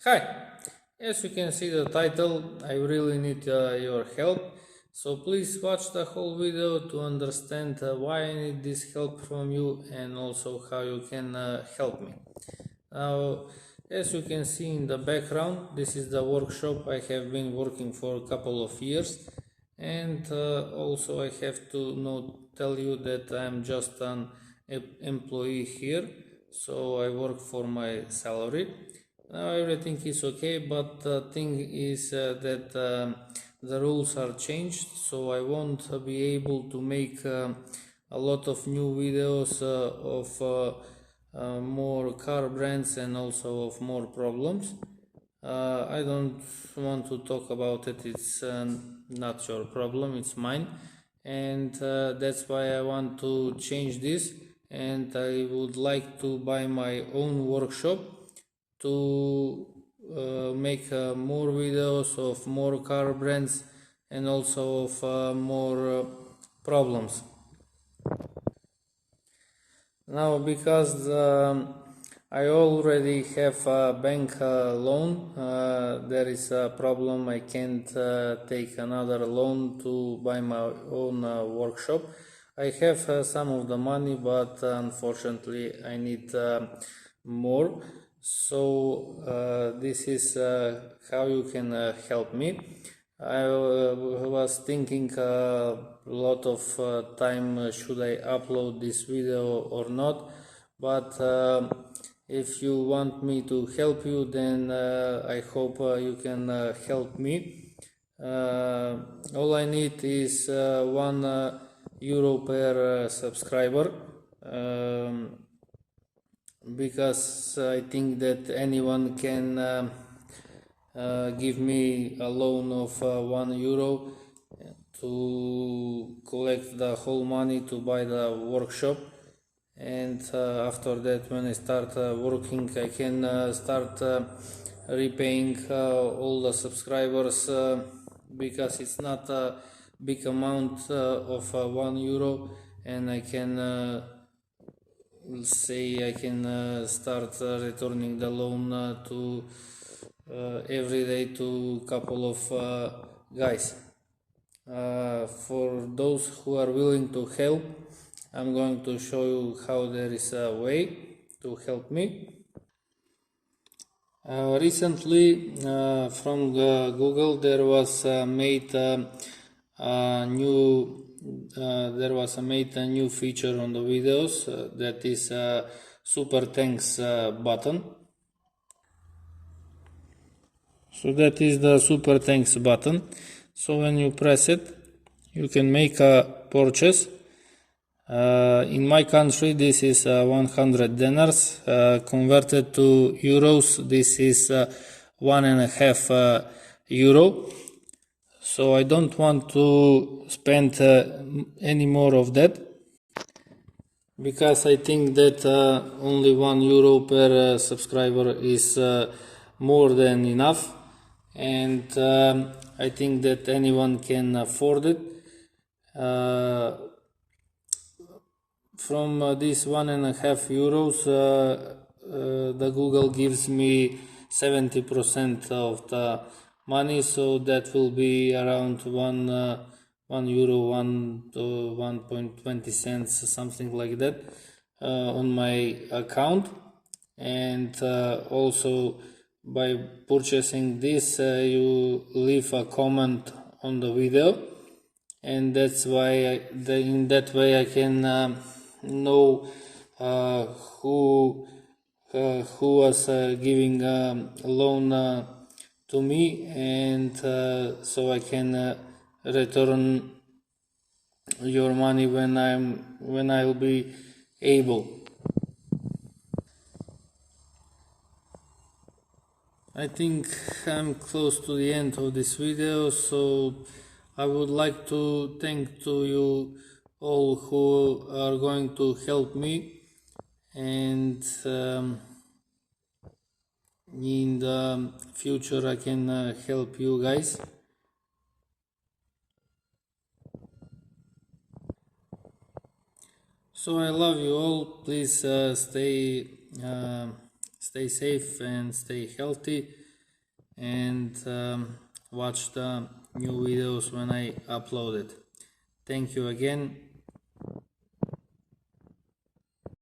Hi, as you can see the title, I really need your help. So please watch the whole video to understand why I need this help from you and also how you can help me. Now, as you can see in the background, this is the workshop I have been working for a couple of years. And also I have to tell you that I'm just an employee here, so I work for my salary. Now everything is okay, but the thing is that the rules are changed, so I won't be able to make a lot of new videos of more car brands and also of more problems. I don't want to talk about it, it's not your problem, it's mine, and that's why I want to change this, and I would like to buy my own workshop to make more videos of more car brands and also of more problems. Now, because I already have a bank loan, there is a problem. I can't take another loan to buy my own workshop. I have some of the money, but unfortunately, I need more. So, this is how you can help me. I was thinking a lot of time should I upload this video or not, but if you want me to help you, then I hope you can help me. All I need is €1 per subscriber, because I think that anyone can give me a loan of €1 to collect the whole money to buy the workshop, and after that, when I start working, I can start repaying all the subscribers, because it's not a big amount of €1, and I can say I can start returning the loan to every day to couple of guys. For those who are willing to help, I'm going to show you how there is a way to help me. Recently, from Google, there was made a new feature on the videos, that is a super thanks button. So that is the super thanks button. So when you press it, you can make a purchase. In my country, this is 100 dinars. Converted to euros, this is €1.5. So I don't want to spend any more of that, because I think that only €1 per subscriber is more than enough, and I think that anyone can afford it. From this €1.5, the Google gives me 70% of the money, so that will be around €1, 1.20 something like that, on my account. And also, by purchasing this, you leave a comment on the video, and that's why in that way I can know who was giving a loan to me, and so I can return your money when I'll be able. I think I'm close to the end of this video, so I would like to thank to you all who are going to help me, and in the future I can help you guys. So I love you all. Please stay safe and stay healthy. and watch the new videos when I upload it. Thank you again.